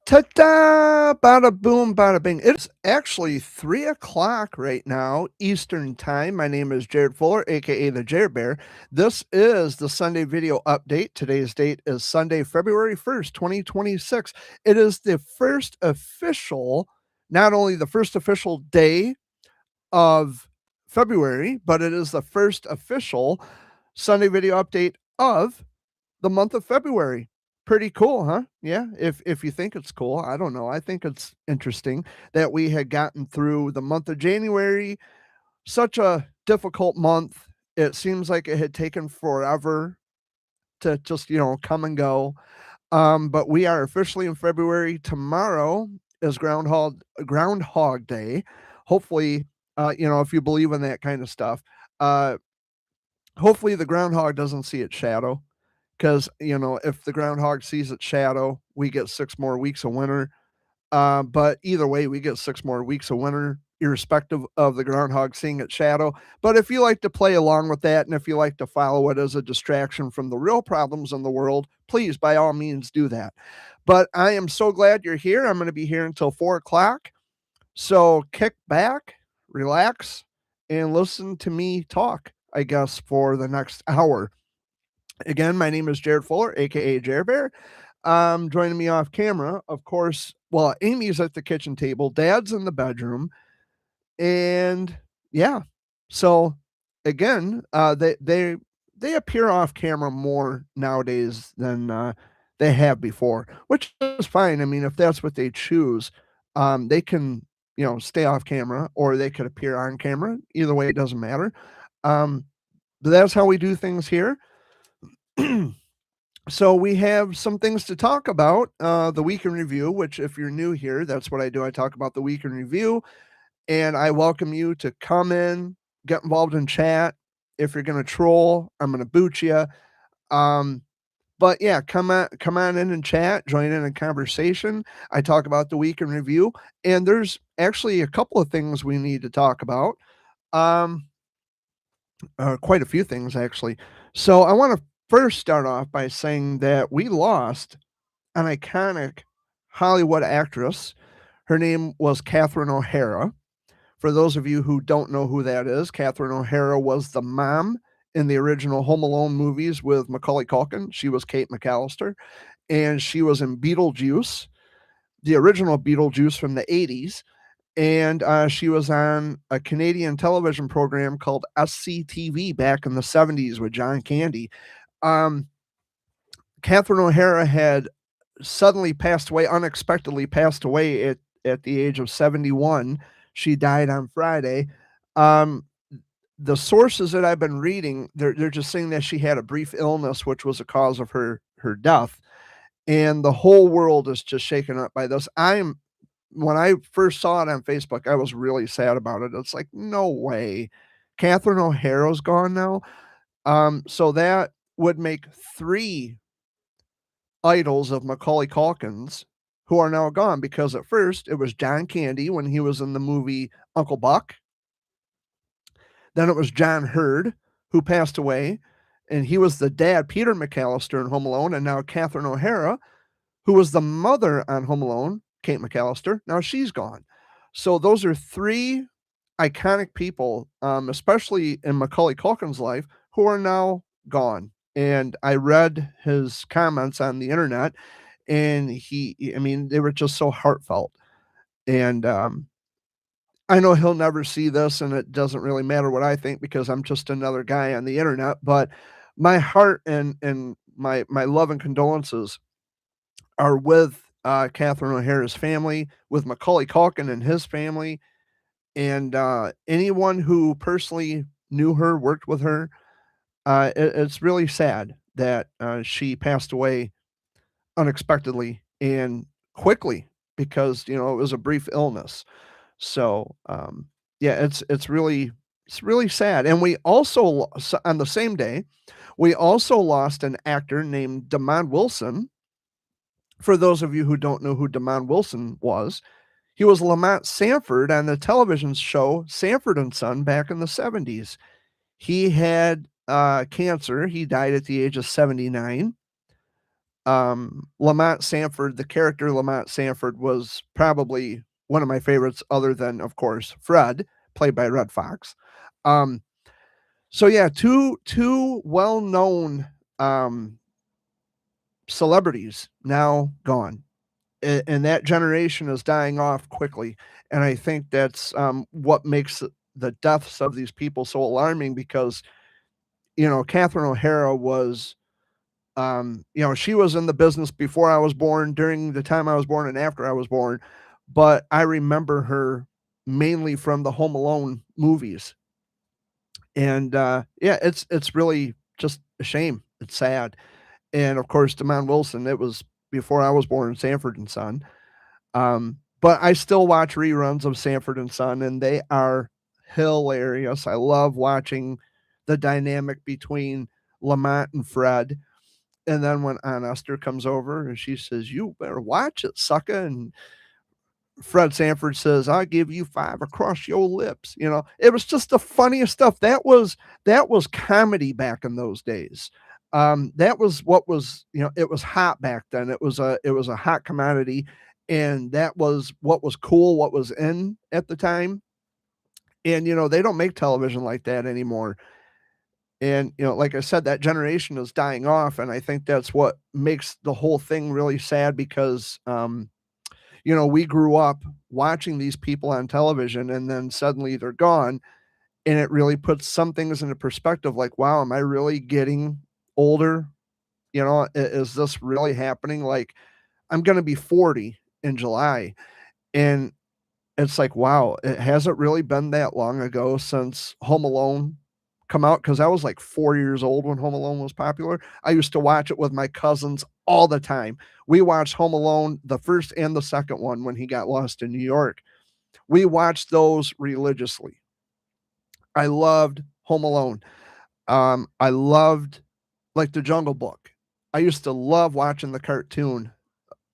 Ta-da! Bada boom, bada bing. It's actually 3 o'clock right now, Eastern Time. My name is Jared Fuller, aka the Jared Bear. This is the Sunday video update. Today's date is Sunday, February 1st, 2026. It is the first official, not only the first official day of February, but it is the first official Sunday video update of the month of February. Pretty cool, huh? Yeah, if you think it's cool, I don't know. I think it's interesting that we had gotten through the month of January, such a difficult month. It seems like it had taken forever to just, come and go. But we are officially in February. Tomorrow is Groundhog Day. Hopefully, if you believe in that kind of stuff, uh, hopefully the groundhog doesn't see its shadow. Because, if the groundhog sees its shadow, we get 6 more weeks of winter. But either way, we get 6 more weeks of winter, irrespective of the groundhog seeing its shadow. But if you like to play along with that, and if you like to follow it as a distraction from the real problems in the world, please, by all means, do that. But I am so glad you're here. I'm going to be here until 4 o'clock. So kick back, relax, and listen to me talk, I guess, for the next hour. Again, my name is Jared Fuller, aka Jared Bear. Joining me off camera, of course. Well, Amy's at the kitchen table, Dad's in the bedroom, and yeah. So again, they appear off camera more nowadays than they have before, which is fine. I mean, if that's what they choose, they can stay off camera or they could appear on camera. Either way, it doesn't matter. But that's how we do things here. So we have some things to talk about. The week in review, which if you're new here, that's what I do. I talk about the week in review, and I welcome you to come in, get involved in chat. If you're going to troll, I'm going to boot you. But yeah, come on in and chat, join in a conversation. I talk about the week in review, and there's actually a couple of things we need to talk about. Quite a few things actually. So I want to first start off by saying that we lost an iconic Hollywood actress. Her name was Catherine O'Hara. For those of you who don't know who that is, Catherine O'Hara was the mom in the original Home Alone movies with Macaulay Culkin. She was Kate McAllister, and she was in Beetlejuice, the original Beetlejuice from the 80s. And she was on a Canadian television program called SCTV back in the 70s with John Candy. Catherine O'Hara had suddenly passed away, unexpectedly passed away at the age of 71. She died on Friday. The sources that I've been reading, they're just saying that she had a brief illness, which was a cause of her death. And the whole world is just shaken up by this. When I first saw it on Facebook, I was really sad about it. It's like, no way. Catherine O'Hara's gone now. So that would make 3 idols of Macaulay Culkin's who are now gone, because at first it was John Candy when he was in the movie Uncle Buck. Then it was John Hurd, who passed away, and he was the dad, Peter McAllister, in Home Alone. And now Catherine O'Hara, who was the mother on Home Alone, Kate McAllister, now she's gone. So those are 3 iconic people, especially in Macaulay Culkin's life, who are now gone. And I read his comments on the internet, and they were just so heartfelt. And I know he'll never see this, and it doesn't really matter what I think because I'm just another guy on the internet. But my heart and my love and condolences are with Catherine O'Hara's family, with Macaulay Culkin and his family, and anyone who personally knew her, worked with her. It's really sad that she passed away unexpectedly and quickly because it was a brief illness. So yeah, it's really sad. And we also, on the same day, we also lost an actor named Damon Wilson. For those of you who don't know who Damon Wilson was, he was Lamont Sanford on the television show Sanford and Son back in the 70s. He had cancer. He died at the age of 79. Lamont Sanford, the character Lamont Sanford was probably one of my favorites, other than, of course, Fred, played by Red Fox. So yeah, two well-known celebrities now gone, and that generation is dying off quickly. And I think that's what makes the deaths of these people so alarming, because Catherine O'Hara was she was in the business before I was born, during the time I was born, and after I was born. But I remember her mainly from the Home Alone movies. And yeah, it's really just a shame. It's sad. And of course, Demond Wilson, it was before I was born, Sanford and Son. But I still watch reruns of Sanford and Son, and they are hilarious. I love watching the dynamic between Lamont and Fred. And then when Aunt Esther comes over and she says, "You better watch it, sucker," and Fred Sanford says, "I'll give you 5 across your lips." It was just the funniest stuff. That was comedy back in those days. That was what was, it was hot back then. It was a hot commodity, and that was what was cool, what was in at the time. And they don't make television like that anymore. And like I said, that generation is dying off, and I think that's what makes the whole thing really sad, because we grew up watching these people on television, and then suddenly they're gone. And it really puts some things into perspective, like, wow, am I really getting older? Is this really happening? Like, I'm going to be 40 in July. And it's like, wow, it hasn't really been that long ago since Home Alone come out, because I was like 4 years old when Home Alone was popular. I used to watch it with my cousins all the time. We watched Home Alone, the first and the second one, when he got lost in New York. We watched those religiously. I loved Home Alone. I loved, like, The Jungle Book. I used to love watching the cartoon,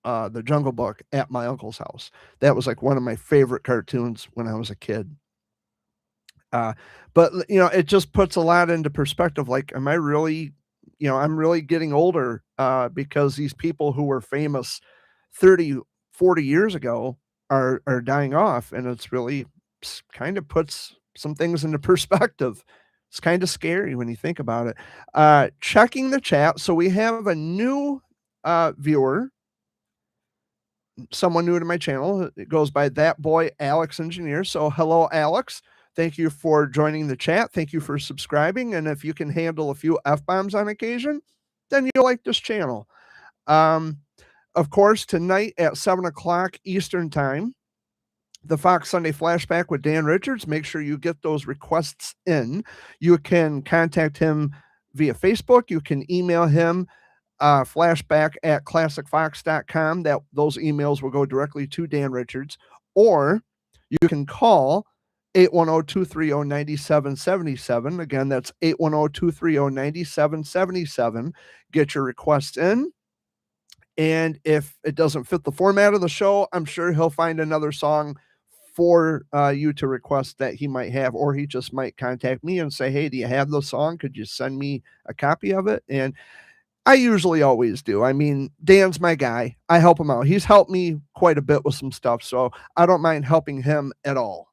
The Jungle Book, at my uncle's house. That was like one of my favorite cartoons when I was a kid. But it just puts a lot into perspective. Like, am I really, I'm really getting older, because these people who were famous 30, 40 years ago are dying off, and it's really kind of puts some things into perspective. It's kind of scary when you think about it. Checking the chat. So we have a new viewer, someone new to my channel. It goes by That Boy Alex Engineer. So hello, Alex. Thank you for joining the chat. Thank you for subscribing. And if you can handle a few F-bombs on occasion, then you'll like this channel. Of course, tonight at 7 o'clock Eastern Time, the Fox Sunday Flashback with Dan Richards. Make sure you get those requests in. You can contact him via Facebook. You can email him flashback@classicfox.com. Those emails will go directly to Dan Richards. Or you can call 810-230-9777. Again, that's 810-230-9777. Get your requests in. And if it doesn't fit the format of the show, I'm sure he'll find another song for you to request that he might have, or he just might contact me and say, "Hey, do you have the song? Could you send me a copy of it?" And I usually always do. I mean, Dan's my guy. I help him out. He's helped me quite a bit with some stuff, so I don't mind helping him at all.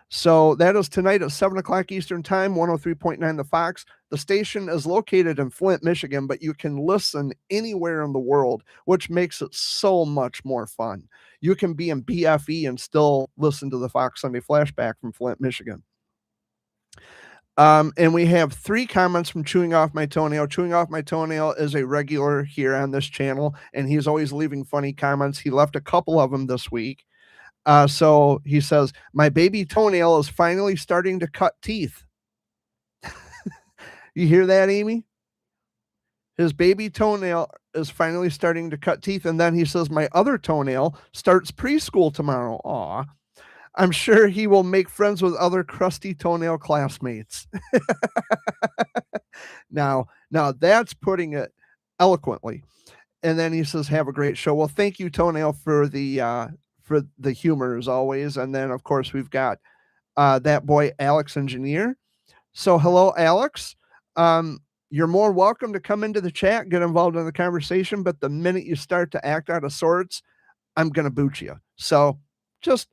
So that is tonight at 7 o'clock Eastern Time, 103.9 The Fox. The station is located in Flint, Michigan, but you can listen anywhere in the world, which makes it so much more fun. You can be in BFE and still listen to the Fox Sunday Flashback from Flint, Michigan. And we have 3 comments from Chewing Off My Toenail. Chewing Off My Toenail is a regular here on this channel, and he's always leaving funny comments. He left a couple of them this week. So he says, "My baby toenail is finally starting to cut teeth." You hear that, Amy? His baby toenail is finally starting to cut teeth. And then he says, "My other toenail starts preschool tomorrow." Aw. I'm sure he will make friends with other crusty toenail classmates. Now that's putting it eloquently. And then he says, "Have a great show." Well, thank you, Toenail, for the humor as always. And then, of course, we've got That Boy Alex Engineer. So hello, Alex. you're more welcome to come into the chat, get involved in the conversation, but the minute you start to act out of sorts, I'm gonna boot you. So just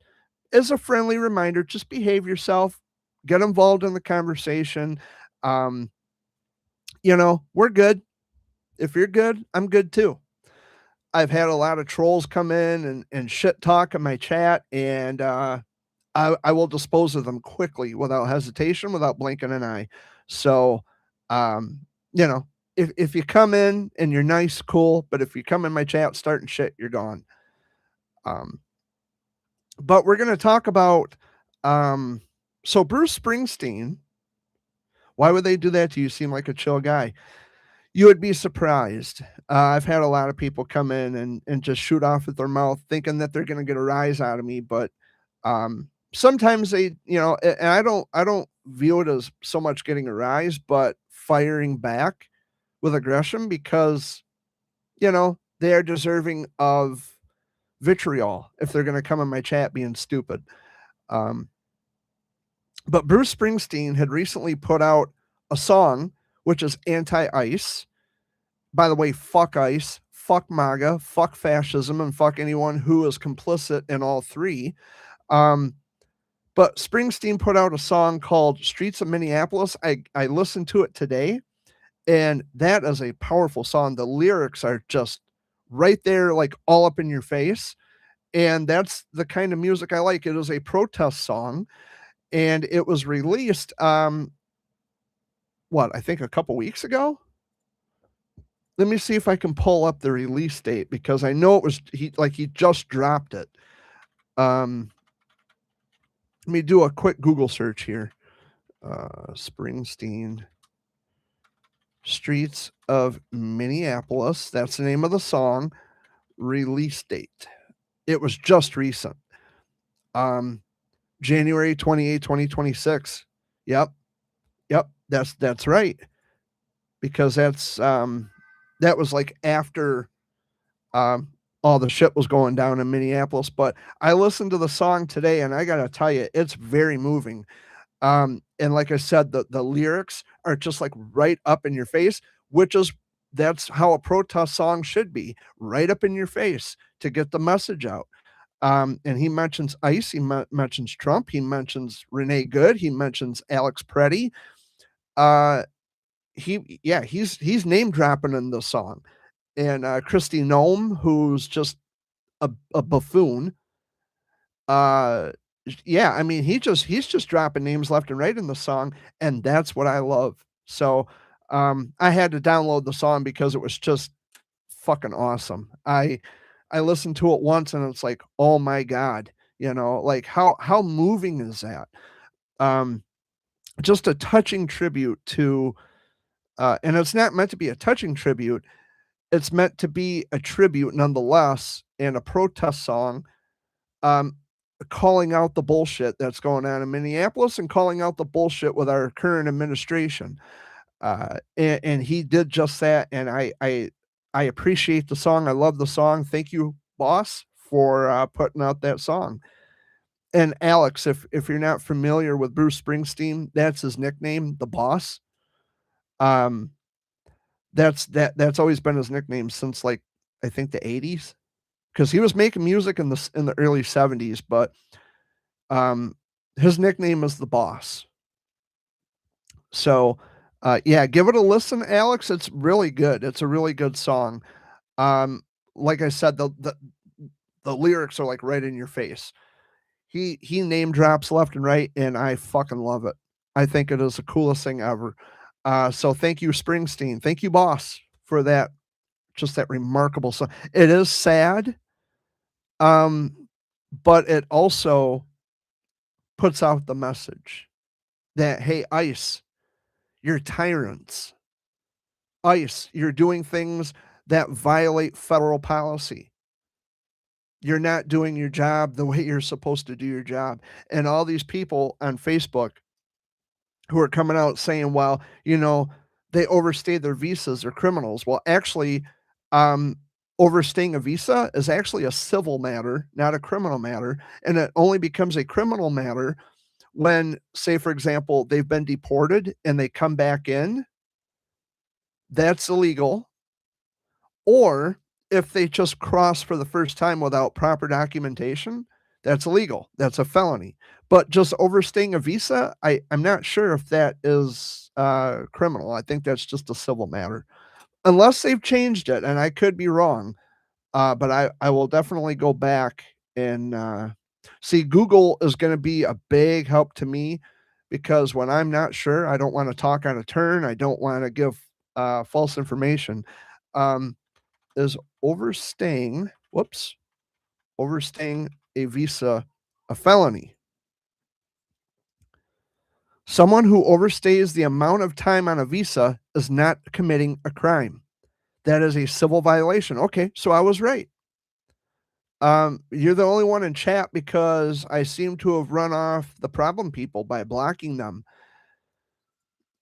as a friendly reminder, just behave yourself, get involved in the conversation. Um, we're good. If you're good, I'm good too. I've had a lot of trolls come in and shit talk in my chat, and I will dispose of them quickly without hesitation, without blinking an eye. So, um, you know, if you come in and you're nice, cool. But if you come in my chat starting shit, you're gone. Um, but we're gonna talk about so Bruce Springsteen. Why would they do that to you? You seem like a chill guy. You would be surprised. I've had a lot of people come in and just shoot off at their mouth thinking that they're gonna get a rise out of me, but, sometimes they and I don't view it as so much getting a rise, but firing back with aggression because, they are deserving of vitriol if they're gonna come in my chat being stupid. Um, but Bruce Springsteen had recently put out a song which is anti-ICE. By the way, fuck ICE, fuck MAGA, fuck fascism, and fuck anyone who is complicit in all three. Um, but Springsteen put out a song called Streets of Minneapolis. I listened to it today, and that is a powerful song. The lyrics are just right there, like all up in your face. And that's the kind of music I like. It is a protest song, and it was released, I think a couple weeks ago? Let me see if I can pull up the release date because I know it was he just dropped it. Let me do a quick Google search here. Springsteen Streets of Minneapolis. That's the name of the song. Release date. It was just recent. January 28, 2026. Yep. That's right. Because that was like after all the shit was going down in Minneapolis. But I listened to the song today, and I gotta tell you, it's very moving. And like I said, the lyrics are just like right up in your face, that's how a protest song should be, right up in your face to get the message out. And he mentions ICE, he mentions Trump, he mentions Renee Good, he mentions Alex Preddy. He's name dropping in the song. And Kristi Noem, who's just a buffoon. I mean, he's just dropping names left and right in the song, and that's what I love. So I had to download the song because it was just fucking awesome. I listened to it once and it's like, oh my God, like how moving is that? Um, just a touching tribute to and it's not meant to be a touching tribute, it's meant to be a tribute nonetheless, and a protest song, um, calling out the bullshit that's going on in Minneapolis and calling out the bullshit with our current administration. And he did just that, and I appreciate the song. I love the song. Thank you, boss, for putting out that song. And Alex, if you're not familiar with Bruce Springsteen, that's his nickname, the boss. Um, that's always been his nickname since like I think the 80s, because he was making music in the early 70s, but his nickname is the boss. So yeah, give it a listen, Alex. It's really good. It's a really good song. Like I said, the lyrics are like right in your face. He name drops left and right, and I fucking love it. I think it is the coolest thing ever. So thank you, Springsteen. Thank you, boss, for that. Just that remarkable song. It is sad, but it also puts out the message that, hey, ICE, you're tyrants. ICE, you're doing things that violate federal policy. You're not doing your job the way you're supposed to do your job. And all these people on Facebook who are coming out saying, well, they overstayed their visas, they're criminals. Well, actually, overstaying a visa is actually a civil matter, not a criminal matter. And it only becomes a criminal matter when, say, for example, they've been deported and they come back in that's illegal. Or if they just cross for the first time without proper documentation, that's illegal. That's a felony. But just overstaying a visa, I'm not sure if that is criminal. I think that's just a civil matter. Unless they've changed it, and I could be wrong. But I will definitely go back and see. Google is going to be a big help to me because when I'm not sure, I don't want to talk on a turn. I don't want to give false information. Um, is overstaying a visa a felony? Someone who overstays the amount of time on a visa is not committing a crime. That is a civil violation. Okay, so I was right. You're the only one in chat because I seem to have run off the problem people by blocking them.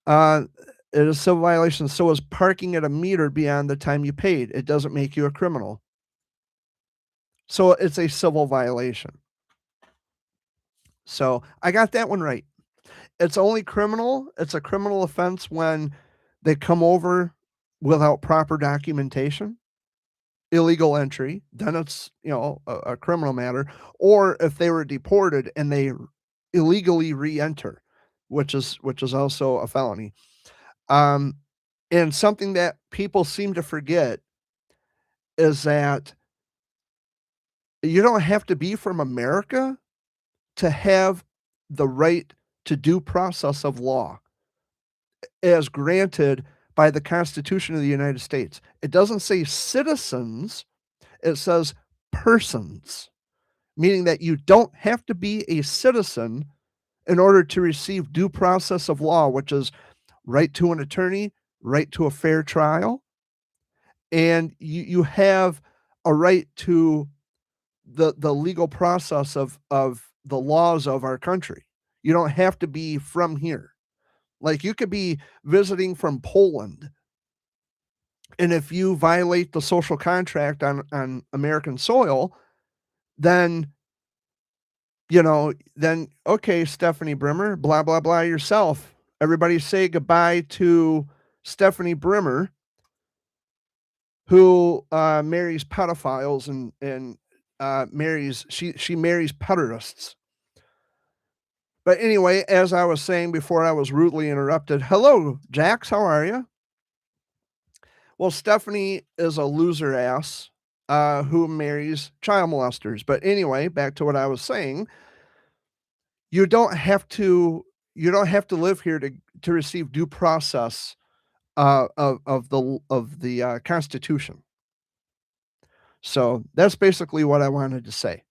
Uh, it is a civil violation. So is parking at a meter beyond the time you paid. It doesn't make you a criminal. So it's a civil violation. So I got that one right. It's only criminal. It's a criminal offense when they come over without proper documentation, illegal entry, then it's, a criminal matter. Or if they were deported and they illegally re-enter, which is also a felony. And something that people seem to forget is that you don't have to be from America to have the right to due process of law as granted by the Constitution of the United States. It doesn't say citizens, it says persons, meaning that you don't have to be a citizen in order to receive due process of law, which is right to an attorney, right to a fair trial, and you have a right to the legal process of the laws of our country. You don't have to be from here. Like you could be visiting from Poland, and if you violate the social contract on American soil, then then okay, Stephanie Brimmer, blah blah blah yourself. Everybody say goodbye to Stephanie Brimmer, who marries pedophiles and marries she marries pederasts. But anyway, as I was saying before I was rudely interrupted, hello, Jax, how are you? Well, Stephanie is a loser ass who marries child molesters. But anyway, back to what I was saying. You don't have to live here to receive due process of the Constitution. So that's basically what I wanted to say.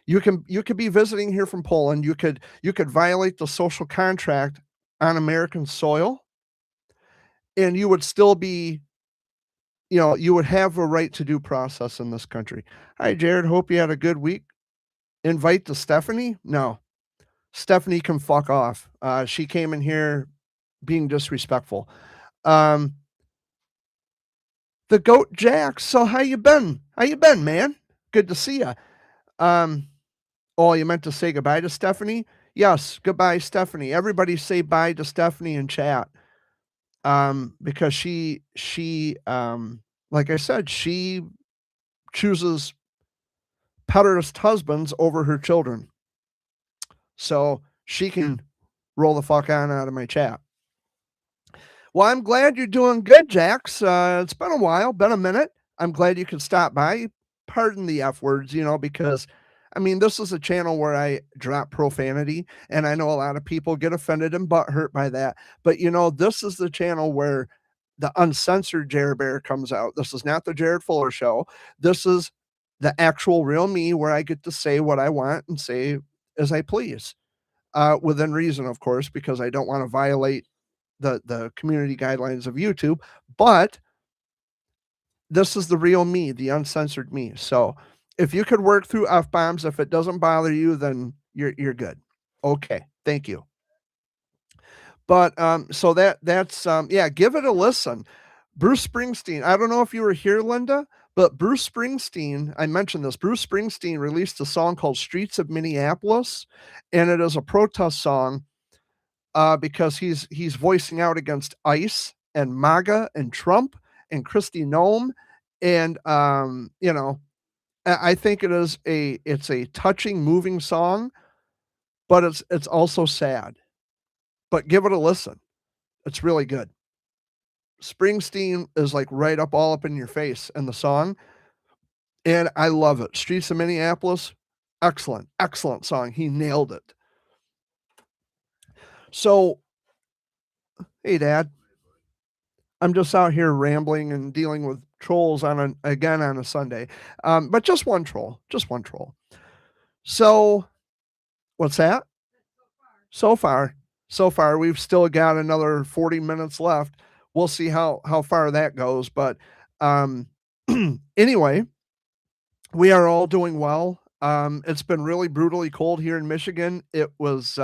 You could be visiting here from Poland. You could violate the social contract on American soil, and you would still be, you would have a right to due process in this country. Hi, Jared. Hope you had a good week. Invite to Stephanie? No, Stephanie can fuck off. She came in here being disrespectful. The goat Jax. So how you been? How you been, man? Good to see you. Oh, you meant to say goodbye to Stephanie? Yes, goodbye, Stephanie. Everybody say bye to Stephanie in chat. Because she like I said, she chooses pederast husbands over her children. So she can roll the fuck on out of my chat. Well, I'm glad you're doing good, Jax. It's been a while, been a minute. I'm glad you could stop by. Pardon the F words, because I mean, this is a channel where I drop profanity, and I know a lot of people get offended and butthurt by that. But this is the channel where the uncensored Jared Bear comes out. This is not the Jared Fuller show. This is the actual real me, where I get to say what I want and say as I please, within reason, of course, because I don't want to violate the community guidelines of YouTube. But this is the real me, the uncensored me. So if you could work through F-bombs, if it doesn't bother you, then you're good. Okay, thank you. But so that's yeah, give it a listen. Bruce Springsteen. I don't know if you were here, Linda, but Bruce Springsteen, I mentioned this. Bruce Springsteen released a song called Streets of Minneapolis, and it is a protest song because he's voicing out against ICE and MAGA and Trump and Kristi Noem. And, I think it's a touching, moving song, but it's also sad. But give it a listen. It's really good. Springsteen is like right up all up in your face in the song, and I love it. Streets of Minneapolis, excellent, excellent song. He nailed it. So, hey, Dad, I'm just out here rambling and dealing with trolls on a Sunday, but just one troll, just one troll. So, what's that? So far, so far, we've still got another 40 minutes left. We'll see how far that goes, but um, anyway, we are all doing well. It's been really brutally cold here in Michigan. It was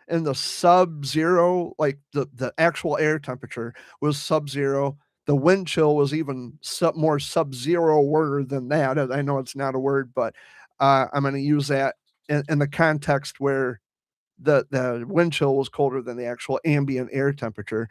in the sub-zero, like the actual air temperature was sub-zero. The wind chill was even more sub-zero word than that. I know it's not a word, but I'm going to use that in the context where the wind chill was colder than the actual ambient air temperature.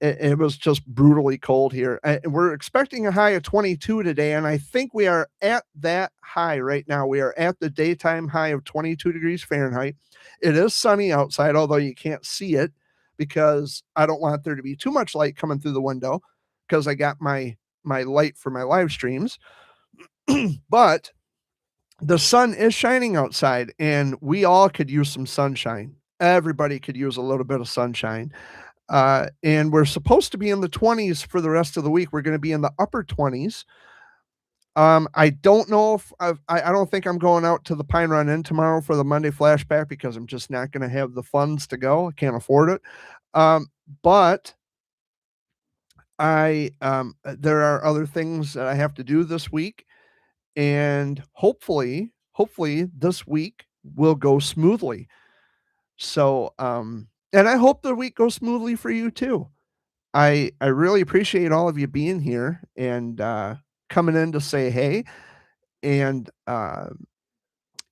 It was just brutally cold here. We're expecting a high of 22 today, and I think we are at that high right now. We are at the daytime high of 22 degrees Fahrenheit. It is sunny outside, although you can't see it because I don't want there to be too much light coming through the window because I got my light for my live streams. But the sun is shining outside, and we all could use some sunshine. Everybody could use a little bit of sunshine. And we're supposed to be in the 20s for the rest of the week. We're going to be in the upper 20s. I don't know if I don't think I'm going out to the Pine Run Inn tomorrow for the Monday flashback because I'm just not going to have the funds to go. I can't afford it. But there are other things that I have to do this week, and hopefully this week will go smoothly. So, and I hope the week goes smoothly for you too. I really appreciate all of you being here and coming in to say hey. And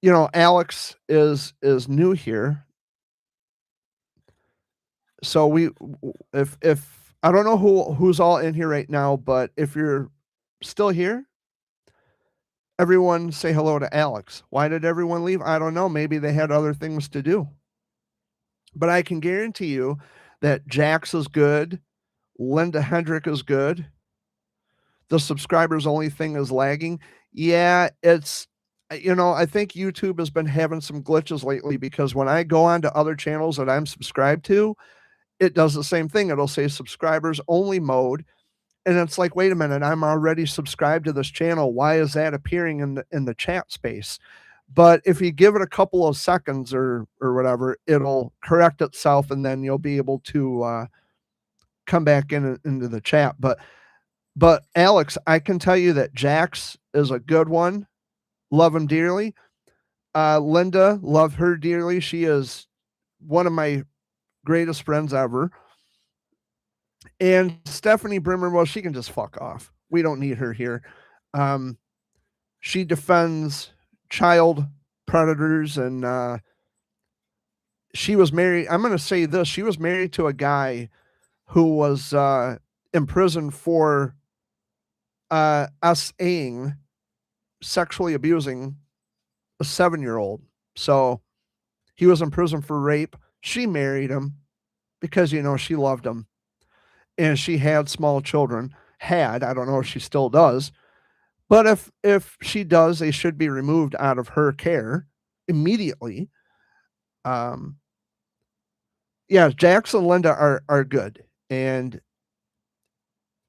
Alex is new here, so if I don't know who's all in here right now, but if you're still here, everyone say hello to Alex. Why did everyone leave? I don't know. Maybe they had other things to do. But I can guarantee you that Jax is good. Linda Hendrick is good. The subscribers only thing is lagging. Yeah, I think YouTube has been having some glitches lately because when I go on to other channels that I'm subscribed to, it does the same thing. It'll say subscribers only mode. And it's like, wait a minute, I'm already subscribed to this channel. Why is that appearing in the chat space? But if you give it a couple of seconds or whatever, it'll correct itself, and then you'll be able to come back into the chat. But Alex, I can tell you that Jax is a good one. Love him dearly. Linda, love her dearly. She is one of my greatest friends ever. And Stephanie Brimmer, well, she can just fuck off. We don't need her here. She defends child predators, and she was married. I'm going to say this. She was married to a guy who was in prison for sexually abusing a 7-year-old. So he was in prison for rape. She married him because, she loved him. And she had small children. I don't know if she still does. But if she does, they should be removed out of her care immediately. Yeah, Jax and Linda are good. And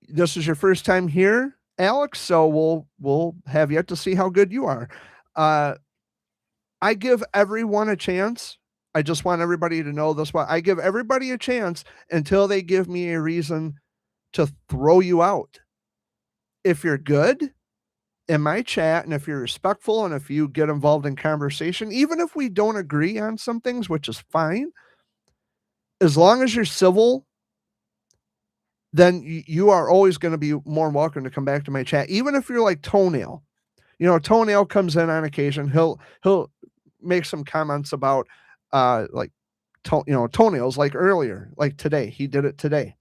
this is your first time here, Alex, so we'll have yet to see how good you are. I give everyone a chance. I just want everybody to know this. I give everybody a chance until they give me a reason to throw you out. If you're good in my chat, and if you're respectful, and if you get involved in conversation, even if we don't agree on some things, which is fine, as long as you're civil, then you are always going to be more welcome to come back to my chat. Even if you're like Toenail, Toenail comes in on occasion. He'll make some comments about toenails, like earlier, like today. He did it today.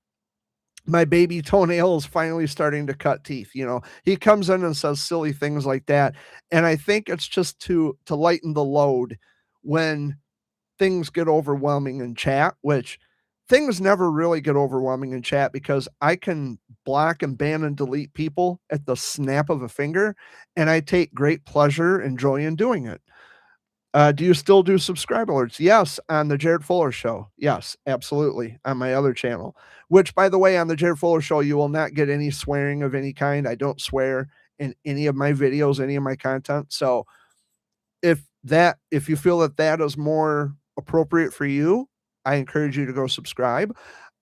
my baby toenail is finally starting to cut teeth. You know, he comes in and says silly things like that, and I think it's just to lighten the load when things get overwhelming in chat, which things never really get overwhelming in chat because I can block and ban and delete people at the snap of a finger, and I take great pleasure and joy in doing it. Do you still do subscribe alerts? Yes, on the Jared Fuller Show. Yes, absolutely. On my other channel, which, by the way, on the Jared Fuller Show, you will not get any swearing of any kind. I don't swear in any of my videos, any of my content. So if you feel that that is more appropriate for you, I encourage you to go subscribe.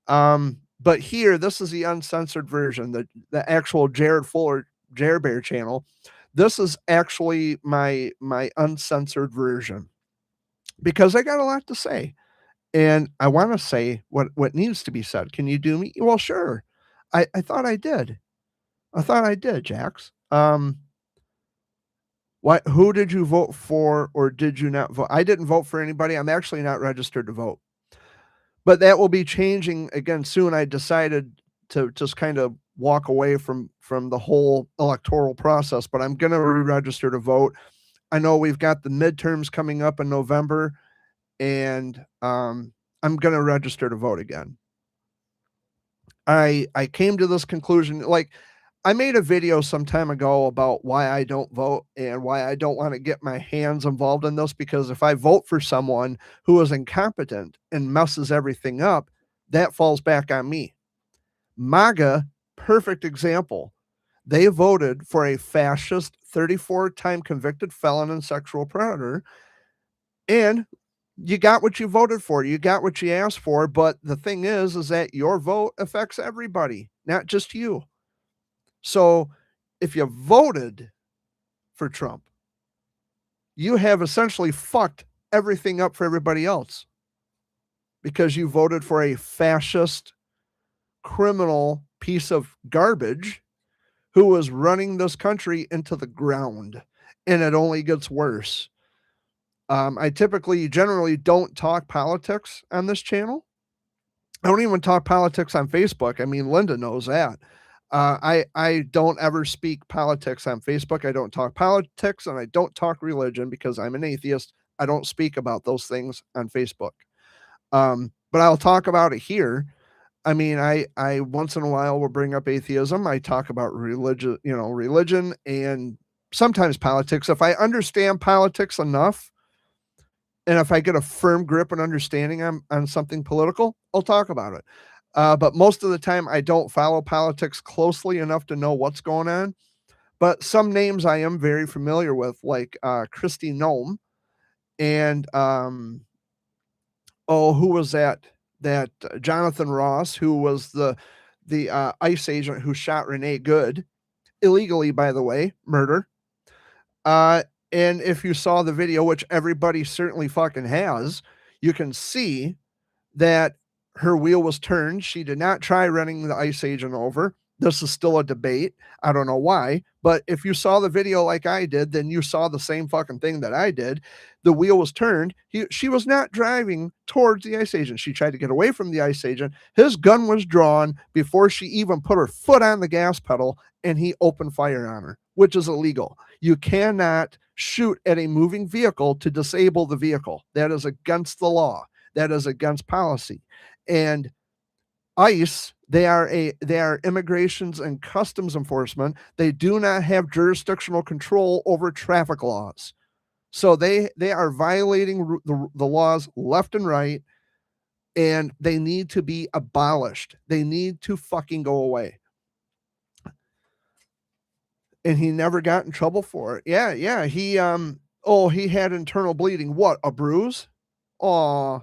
But here, this is the uncensored version, the actual Jared Fuller Jared Bear channel. This is actually my uncensored version because I got a lot to say and I want to say what needs to be said. Can you do me? Well, sure. I thought I did. I thought I did, Jax. What who did you vote for or did you not vote? I didn't vote for anybody. I'm actually not registered to vote. But that will be changing again soon. I decided to just kind of walk away from the whole electoral process, but I'm going to re-register to vote. I know we've got the midterms coming up in November, and I'm going to register to vote again. I came to this conclusion, like I made a video some time ago about why I don't vote and why I don't want to get my hands involved in this, because if I vote for someone who is incompetent and messes everything up, that falls back on me. MAGA, perfect example. They voted for a fascist 34-time convicted felon and sexual predator, and you got what you voted for. You got what you asked for, but the thing is that your vote affects everybody, not just you. So if you voted for Trump, you have essentially fucked everything up for everybody else because you voted for a fascist criminal piece of garbage who was running this country into the ground, and it only gets worse. I generally don't talk politics on this channel. I don't even talk politics on Facebook. I mean, Linda knows that. I don't ever speak politics on Facebook. I don't talk politics and I don't talk religion because I'm an atheist. I don't speak about those things on Facebook. But I'll talk about it here. I mean, I once in a while will bring up atheism. I talk about religion and sometimes politics. If I understand politics enough, and if I get a firm grip and understanding on something political, I'll talk about it. But most of the time, I don't follow politics closely enough to know what's going on. But some names I am very familiar with, like Kristi Noem, and who was that? That Jonathan Ross, who was the ICE agent who shot Renee Good illegally, by the way, murder. And if you saw the video, which everybody certainly fucking has, you can see that her wheel was turned. She did not try running the ICE agent over. This is still a debate. I don't know why, but if you saw the video like I did, then you saw the same fucking thing that I did. The wheel was turned. She was not driving towards the ICE agent. She tried to get away from the ICE agent. His gun was drawn before she even put her foot on the gas pedal, and he opened fire on her, which is illegal. You cannot shoot at a moving vehicle to disable the vehicle. That is against the law. That is against policy. And ICE, they are immigrations and customs enforcement. They do not have jurisdictional control over traffic laws. So they are violating the laws left and right, and they need to be abolished. They need to fucking go away. And he never got in trouble for it. Yeah. He had internal bleeding. What, a bruise? Aw,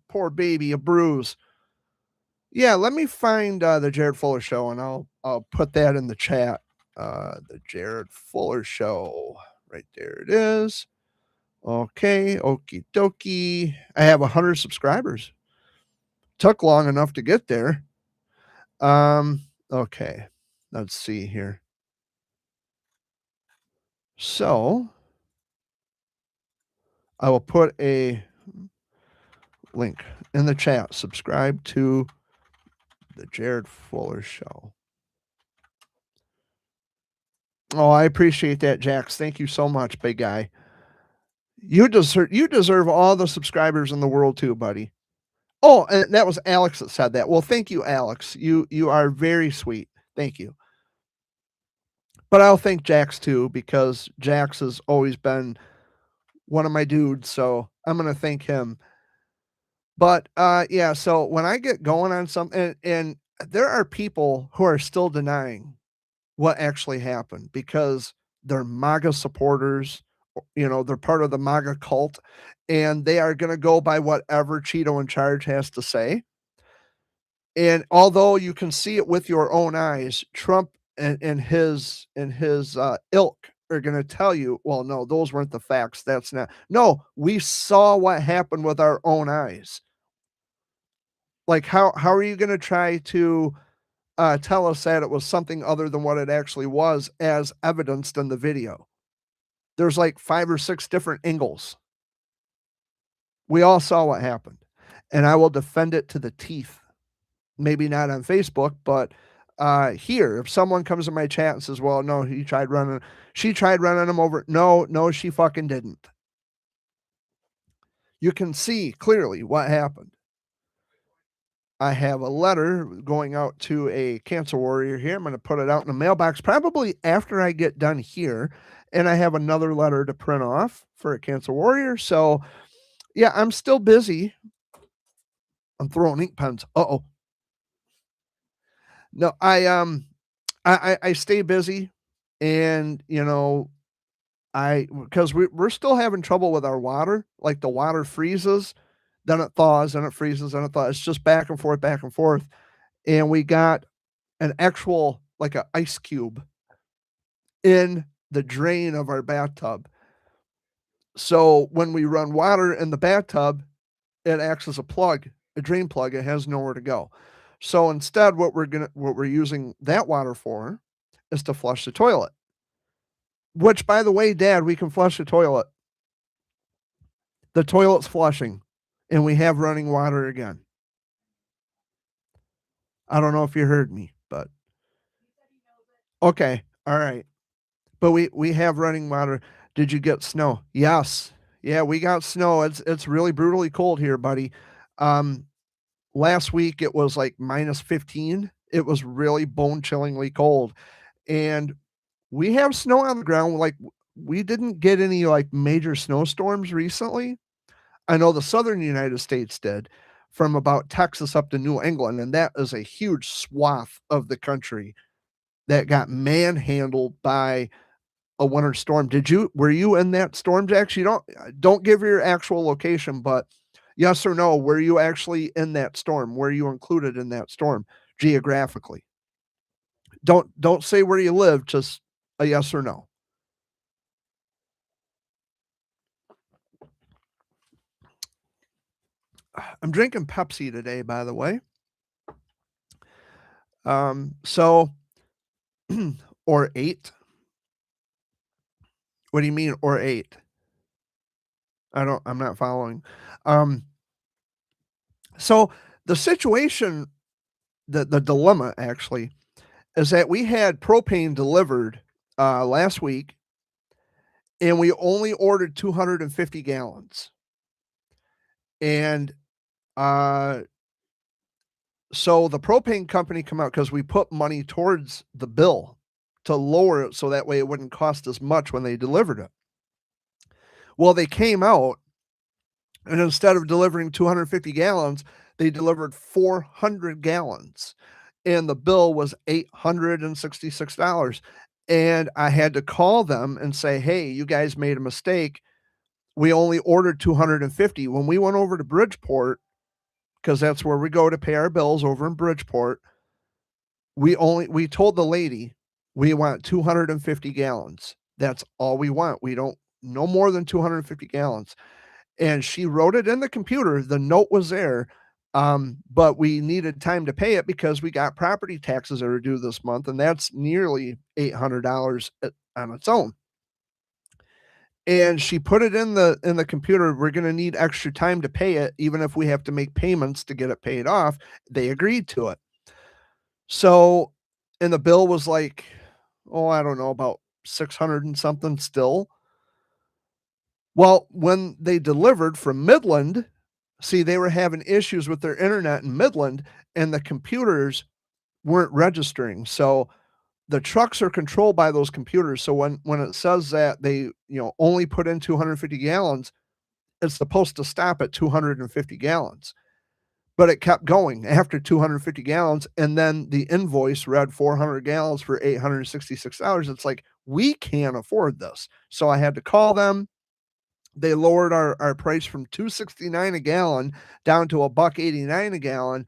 poor baby, a bruise. Yeah, let me find the Jared Fuller Show, and I'll put that in the chat. The Jared Fuller Show, right there it is. Okay, okie dokie. I have 100 subscribers. Took long enough to get there. Okay, let's see here. So I will put a link in the chat. Subscribe to The Jared Fuller Show. Oh, I appreciate that, Jax. Thank you so much, big guy. You deserve all the subscribers in the world too, buddy. Oh, and that was Alex that said that. Well, thank you, Alex. You are very sweet. Thank you. But I'll thank Jax too, because Jax has always been one of my dudes, so I'm gonna thank him. But yeah, so when I get going on something, and there are people who are still denying what actually happened because they're MAGA supporters, they're part of the MAGA cult, and they are gonna go by whatever Cheeto in charge has to say. And although you can see it with your own eyes, Trump and his ilk are going to tell you, well, no, those weren't the facts. That's not. No, we saw what happened with our own eyes. Like, how are you going to try to tell us that it was something other than what it actually was, as evidenced in the video? There's like 5 or 6 different angles. We all saw what happened, and I will defend it to the teeth. Maybe not on Facebook, but here, if someone comes in my chat and says, well, no, she tried running him over. No, she fucking didn't. You can see clearly what happened. I have a letter going out to a cancer warrior here. I'm going to put it out in the mailbox probably after I get done here. And I have another letter to print off for a cancer warrior. So yeah, I'm still busy. I'm throwing ink pens. Uh-oh. No, I stay busy, and because we're still having trouble with our water. Like, the water freezes, then it thaws, then it freezes, then it thaws. It's just back and forth, back and forth. And we got an actual, like, a ice cube in the drain of our bathtub. So when we run water in the bathtub, it acts as a drain plug. It has nowhere to go. So instead, what we're using that water for is to flush the toilet. Which, by the way, Dad, we can flush the toilet. The toilet's flushing, and we have running water again. I don't know if you heard me, but okay, all right. But we have running water. Did you get snow? Yes. Yeah, we got snow. It's really brutally cold here, buddy. Last week it was like -15. It was really bone-chillingly cold, and we have snow on the ground. Like, we didn't get any, like, major snowstorms recently. I know the Southern United States did, from about Texas up to New England, and that is a huge swath of the country that got manhandled by a winter storm. Were you in that storm, Jax? You don't give your actual location, but yes or no, were you actually in that storm? Were you included in that storm geographically? Don't say where you live, just a yes or no. I'm drinking Pepsi today, by the way. So or 8. What do you mean, or 8? I'm not following. So the situation, the dilemma actually, is that we had propane delivered last week, and we only ordered 250 gallons. And so the propane company come out, because we put money towards the bill to lower it so that way it wouldn't cost as much when they delivered it. Well, they came out, and instead of delivering 250 gallons, they delivered 400 gallons, and the bill was $866. And I had to call them and say, hey, you guys made a mistake. We only ordered 250. When we went over to Bridgeport, because that's where we go to pay our bills, over in Bridgeport, we told the lady we want 250 gallons. That's all we want. We don't, no more than 250 gallons. And she wrote it in the computer. The note was there. But we needed time to pay it because we got property taxes that are due this month, and that's nearly $800 on its own. And she put it in the computer. We're going to need extra time to pay it, even if we have to make payments to get it paid off. They agreed to it. So, and the bill was like, oh, I don't know, about 600 and something still. Well, when they delivered from Midland, see, they were having issues with their internet in Midland and the computers weren't registering. So the trucks are controlled by those computers. So when it says that they, only put in 250 gallons, it's supposed to stop at 250 gallons. But it kept going after 250 gallons, and then the invoice read 400 gallons for $866. It's like, we can't afford this. So I had to call them. They lowered our price from 269 a gallon down to a buck 89 a gallon,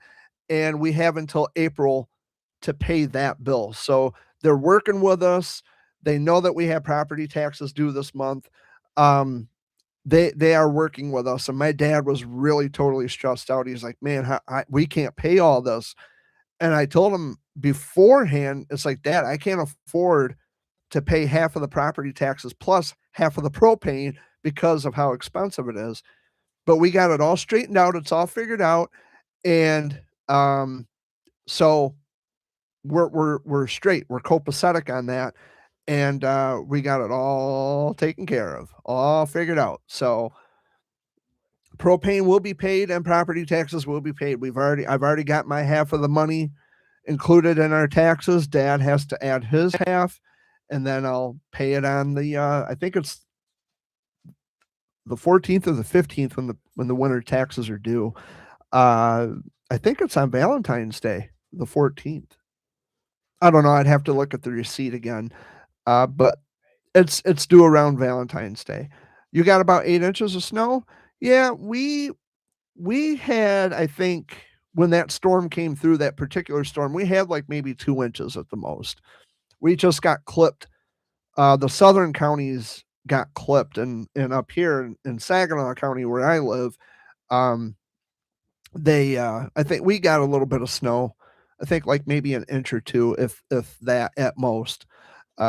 and we have until April to pay that bill. So they're working with us. They know that we have property taxes due this month. Um, they are working with us, and my dad was really totally stressed out. He's like, "Man, we can't pay all this." And I told him beforehand, it's like, "Dad, I can't afford to pay half of the property taxes plus half of the propane because of how expensive it is." But we got it all straightened out. It's all figured out, and so we're straight. We're copacetic on that, and we got it all taken care of, all figured out. So propane will be paid and property taxes will be paid. I've already got my half of the money included in our taxes. Dad has to add his half, and then I'll pay it on the I think it's the 14th or the 15th when the winter taxes are due. Uh I think it's on Valentine's Day, the 14th. I don't know, I'd have to look at the receipt again. But it's due around Valentine's Day. You got about 8 inches of snow? Yeah, we had, I think, when that storm came through, that particular storm, we had like maybe 2 inches at the most. We just got clipped. The southern counties got clipped, and up here in Saginaw County where I live, um, I think we got a little bit of snow. I think like maybe an inch or two, if that at most.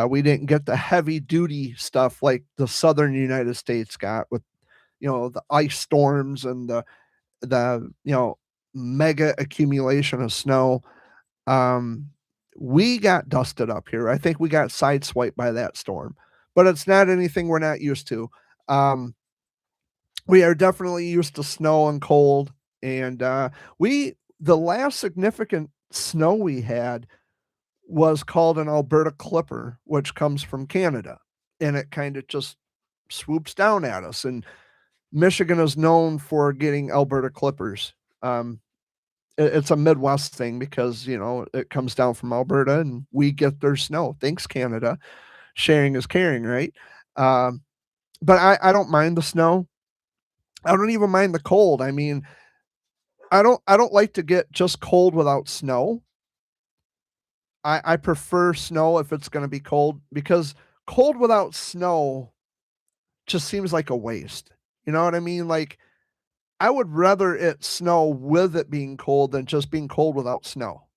We didn't get the heavy duty stuff like the southern United States got with, the ice storms and the mega accumulation of snow. Um, we got dusted up here. I think we got sideswiped by that storm, but it's not anything we're not used to. Um, we are definitely used to snow and cold, and we the last significant snow we had was called an Alberta Clipper, which comes from Canada, and it kind of just swoops down at us. And Michigan is known for getting Alberta Clippers. Um, it's a Midwest thing because it comes down from Alberta and we get their snow. Thanks, Canada. Sharing is caring, right? Um, but I don't mind the snow. I don't even mind the cold. I mean, I don't like to get just cold without snow. I prefer snow if it's going to be cold because cold without snow just seems like a waste. You know what I mean? Like I would rather it snow with it being cold than just being cold without snow.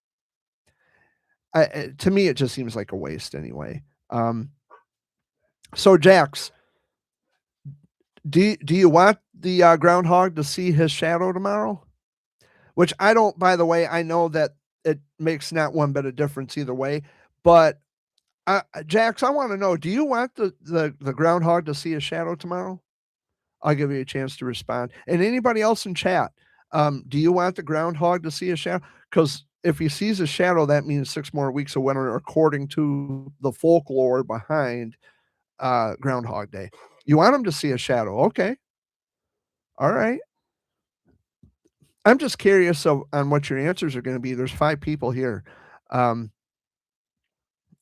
To me, it just seems like a waste anyway. So Jax, do you want the groundhog to see his shadow tomorrow? Which I don't. By the way, I know that it makes not one bit of difference either way. But Jax, I want to know: do you want the groundhog to see his shadow tomorrow? I'll give you a chance to respond. And anybody else in chat, do you want the groundhog to see a shadow? Because if he sees a shadow, that means 6 more weeks of winter, according to the folklore behind Groundhog Day. You want him to see a shadow? Okay, all right. I'm just curious on what your answers are going to be. There's 5 people here, um,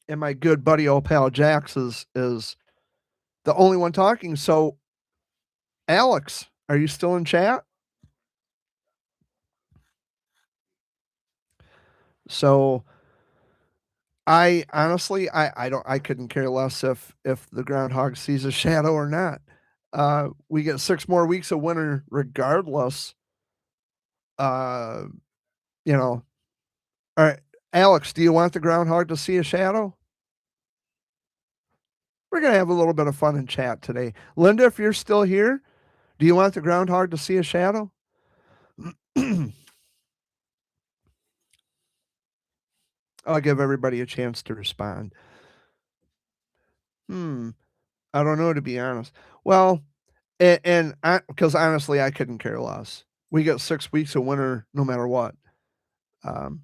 and my good buddy old pal Jax is the only one talking. So, Alex, are you still in chat? So I honestly, I couldn't care less if the groundhog sees a shadow or not. We get 6 more weeks of winter regardless. Uh, you know. All right, Alex, do you want the groundhog to see a shadow? We're gonna have a little bit of fun in chat today. Linda, if you're still here, do you want the groundhog to see a shadow? I'll give everybody a chance to respond. Hmm. I don't know, to be honest. Well, and because honestly, I couldn't care less. We get 6 weeks of winter no matter what. Um,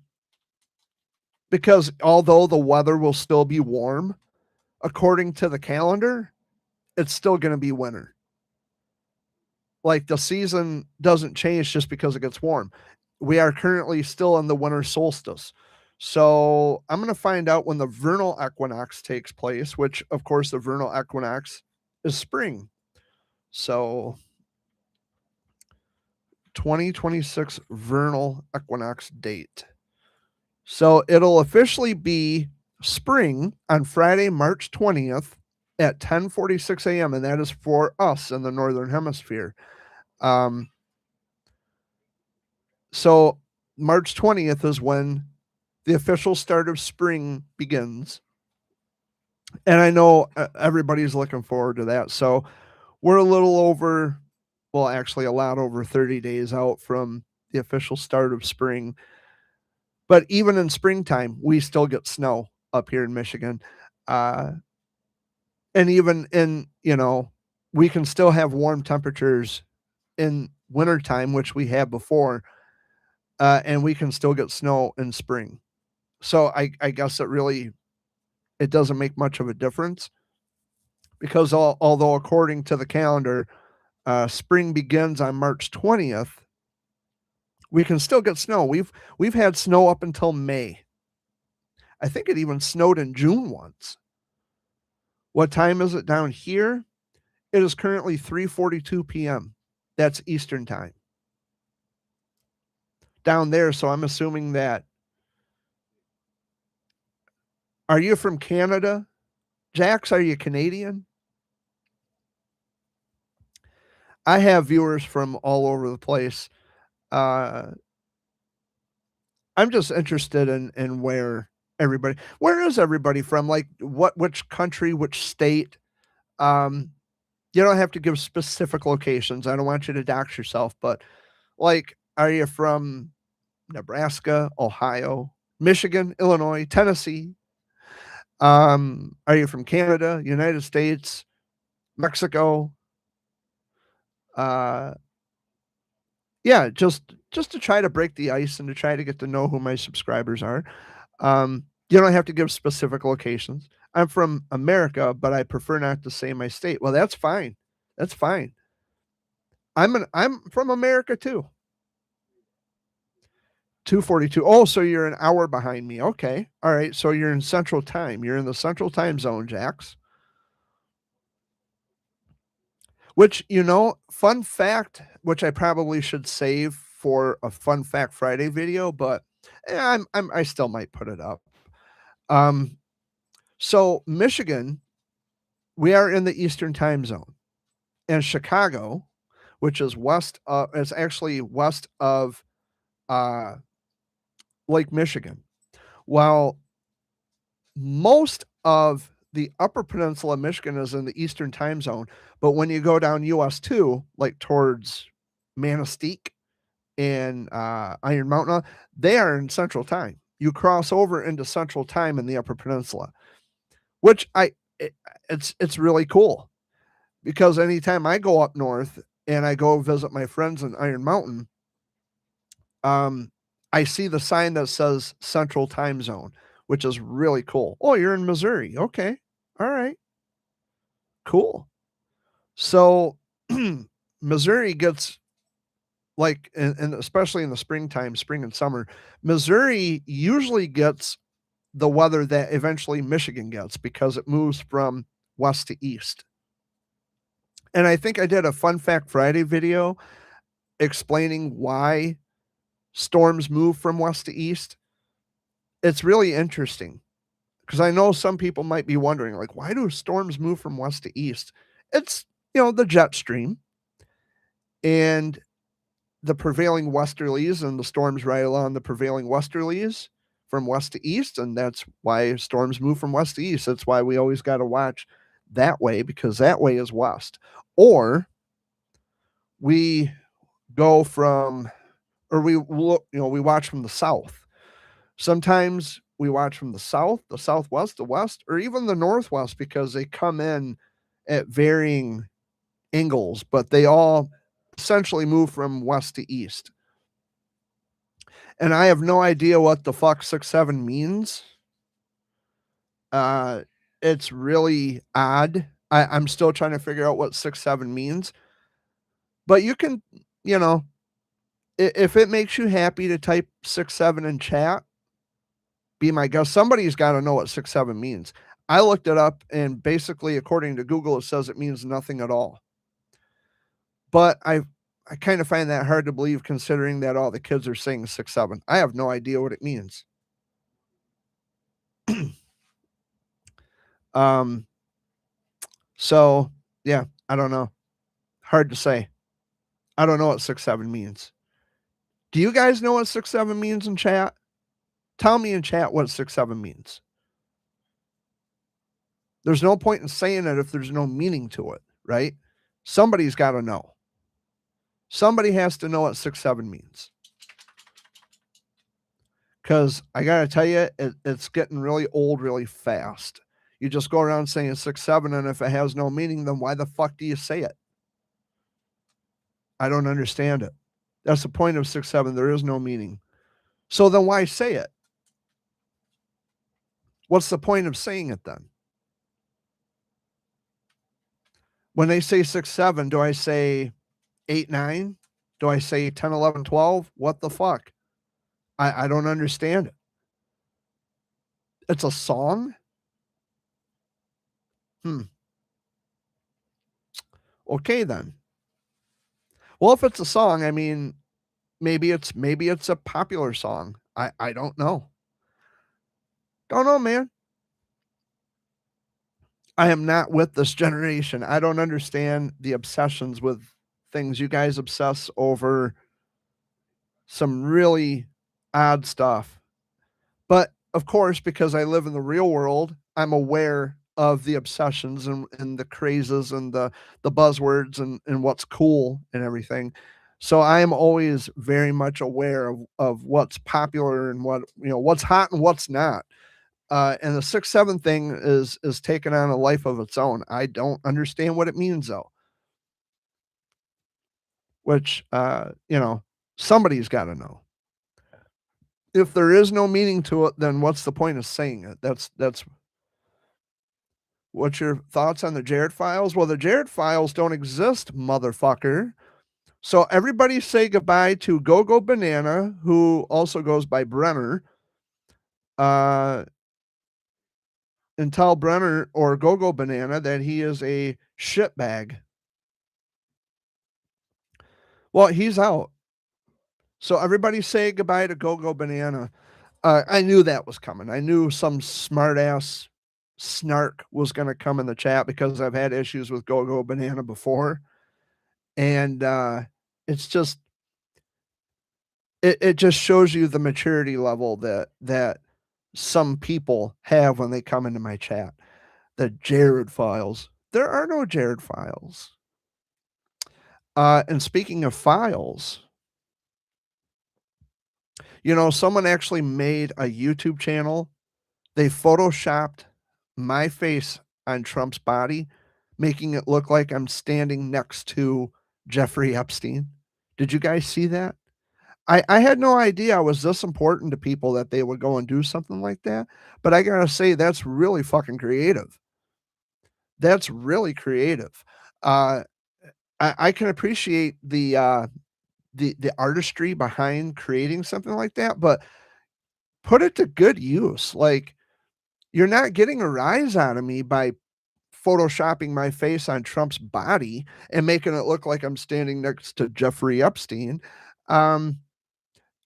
because although the weather will still be warm, according to the calendar, it's still gonna be winter. Like, the season doesn't change just because it gets warm. We are currently still in the winter solstice. So, I'm gonna find out when the vernal equinox takes place, which, of course, the vernal equinox is spring. So, 2026 vernal equinox date. So, it'll officially be spring on Friday, March 20th at 10:46 AM, and that is for us in the Northern Hemisphere. Um, so March 20th is when the official start of spring begins. And I know everybody's looking forward to that. So we're a little over, well, actually a lot over 30 days out from the official start of spring. But even in springtime, we still get snow up here in Michigan. Uh, and even in, we can still have warm temperatures in wintertime, which we have before, and we can still get snow in spring. So I guess it doesn't make much of a difference because although according to the calendar, spring begins on March 20th, we can still get snow. We've had snow up until May. I think it even snowed in June once. What time is it down here? It is currently 3:42 p.m. That's Eastern time. Down there, so I'm assuming that. Are you from Canada? Jax, are you Canadian? I have viewers from all over the place. Uh, I'm just interested in where is everybody from? Like which country, which state? Um, you don't have to give specific locations. I don't want you to dox yourself, but like, are you from Nebraska, Ohio, Michigan, Illinois, Tennessee? Are you from Canada, United States, Mexico? Uh, yeah, just to try to break the ice and to try to get to know who my subscribers are. You don't have to give specific locations. I'm from America, but I prefer not to say my state. Well, that's fine. That's fine. I'm from America too. 2:42. Oh, so you're an hour behind me. Okay. All right. So you're in Central Time. You're in the Central Time zone, Jax. Which, fun fact, which I probably should save for a Fun Fact Friday video, but I still might put it up. So Michigan, we are in the Eastern Time zone, and Chicago, which is is actually west of uh, Lake Michigan. While most of the Upper Peninsula of Michigan is in the Eastern Time zone, but when you go down US two, like towards Manistee and Iron Mountain, they are in Central Time. You cross over into Central Time in the Upper Peninsula, which it's really cool because anytime I go up north and I go visit my friends in Iron Mountain, I see the sign that says Central Time Zone, which is really cool. Oh, you're in Missouri. Okay. All right. Cool. So Missouri gets like, and especially in the springtime, spring and summer, Missouri usually gets the weather that eventually Michigan gets because it moves from west to east. And I think I did a Fun Fact Friday video explaining why storms move from west to east. It's really interesting because I know some people might be wondering, like, why do storms move from west to east? It's, the jet stream and the prevailing westerlies and the storms right along the prevailing westerlies from west to east. And that's why storms move from west to east. That's why we always got to watch that way because that way is west. Or we go from, or we look, we watch from the south. Sometimes we watch from the south, the southwest, the west, or even the northwest because they come in at varying angles, but they all essentially move from west to east. And I have no idea what the fuck 6-7 means. It's really odd. I'm still trying to figure out what 6-7 means. But you can, you know, if it makes you happy to type 6-7 in chat, be my guest. Somebody's got to know what 6-7 means. I looked it up, and basically, according to Google, it says it means nothing at all. But I kind of find that hard to believe, considering that all the kids are saying 6-7. I have no idea what it means. So yeah, I don't know. Hard to say. I don't know what 6-7 means. Do you guys know what 6-7 means in chat? Tell me in chat what 6-7 means. There's no point in saying it if there's no meaning to it, right? Somebody's got to know. Somebody has to know what 6-7 means. Because I got to tell you, it's getting really old really fast. You just go around saying 6-7, and if it has no meaning, then why the fuck do you say it? I don't understand it. That's the point of 6-7. There is no meaning. So then why say it? What's the point of saying it then? When they say 6-7, do I say 8-9? Do I say 10-11-12? What the fuck? I don't understand it. It's a song? Okay then. Well, if it's a song, I mean, maybe it's a popular song. I don't know. Don't know, man. I am not with this generation. I don't understand the obsessions with things. You guys obsess over some really odd stuff. But of course, because I live in the real world, I'm aware of the obsessions and the crazes and the buzzwords and what's cool and everything. So I am always very much aware of what's popular and what's hot and what's not. And the 6-7 thing is taking on a life of its own. I don't understand what it means though. Which somebody's got to know. If there is no meaning to it, then what's the point of saying it? That's what's your thoughts on the Jared Files? Well, the Jared Files don't exist, motherfucker. So everybody say goodbye to Go-Go Banana, who also goes by Brenner. And tell Brenner or Go-Go Banana that he is a shitbag. Well, he's out. So everybody say goodbye to Go-Go Banana. I knew that was coming. I knew some smart ass snark was going to come in the chat because I've had issues with Go-Go Banana before. And it's just it just shows you the maturity level that some people have when they come into my chat. The Jared Files. There are no Jared Files. And speaking of files, someone actually made a YouTube channel. They photoshopped my face on Trump's body, making it look like I'm standing next to Jeffrey Epstein. Did you guys see that? I had no idea I was this important to people that they would go and do something like that. But I gotta say, that's really fucking creative. That's really creative. I can appreciate the artistry behind creating something like that, but put it to good use. Like, you're not getting a rise out of me by photoshopping my face on Trump's body and making it look like I'm standing next to Jeffrey Epstein.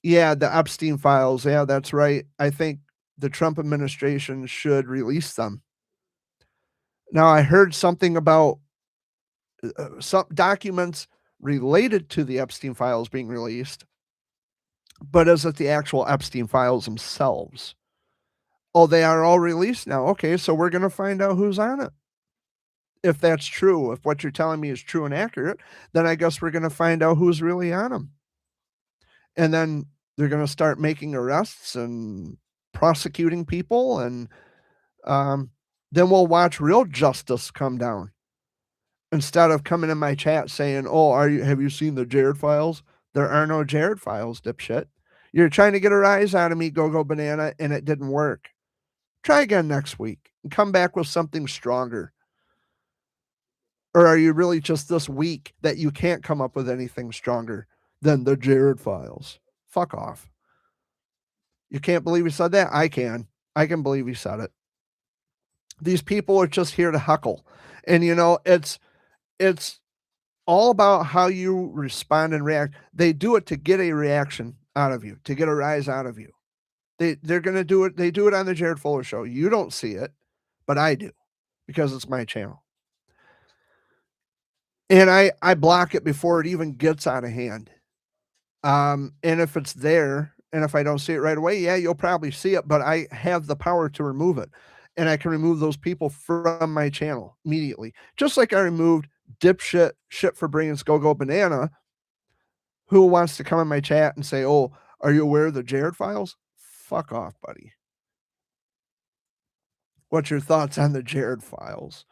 Yeah, the Epstein files. Yeah, that's right. I think the Trump administration should release them. Now, I heard something about some documents related to the Epstein files being released, but is it the actual Epstein files themselves? Oh, they are all released now. Okay, so we're going to find out who's on it. If that's true, if what you're telling me is true and accurate, then I guess we're going to find out who's really on them. And then they're going to start making arrests and prosecuting people, and um, then we'll watch real justice come down instead of coming in my chat saying, "Oh, have you seen the Jared files?" There are no Jared files, dipshit. You're trying to get a rise out of me, go banana, and it didn't work. Try again next week and come back with something stronger. Or are you really just this weak that you can't come up with anything stronger than the Jared files? Fuck off. You can't believe he said that? I can. I can believe he said it. These people are just here to huckle. And it's all about how you respond and react. They do it to get a reaction out of you, to get a rise out of you. They're gonna do it. They do it on the Jared Fuller show. You don't see it, but I do because it's my channel. And I block it before it even gets out of hand. And if it's there, and if I don't see it right away, yeah, you'll probably see it, but I have the power to remove it. And I can remove those people from my channel immediately. Just like I removed dipshit shit for brains go banana, who wants to come in my chat and say, "Oh, are you aware of the Jared files?" Fuck off, buddy. What's your thoughts on the Jared files?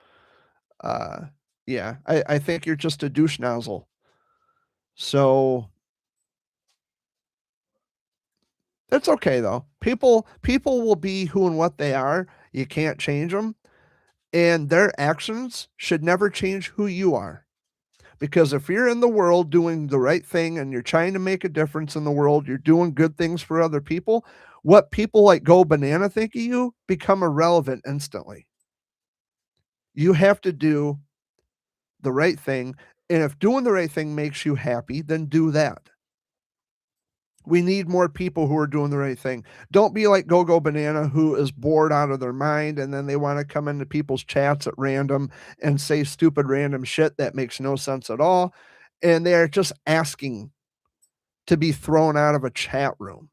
Uh, yeah, I think you're just a douche nozzle. So that's okay though. People will be who and what they are. You can't change them, and their actions should never change who you are. Because if you're in the world doing the right thing and you're trying to make a difference in the world, you're doing good things for other people, what people like Go Banana think of you become irrelevant instantly. You have to do the right thing, and if doing the right thing makes you happy, then do that. We need more people who are doing the right thing. Don't be like Go Banana, who is bored out of their mind, and then they want to come into people's chats at random and say stupid random shit that makes no sense at all. And they're just asking to be thrown out of a chat room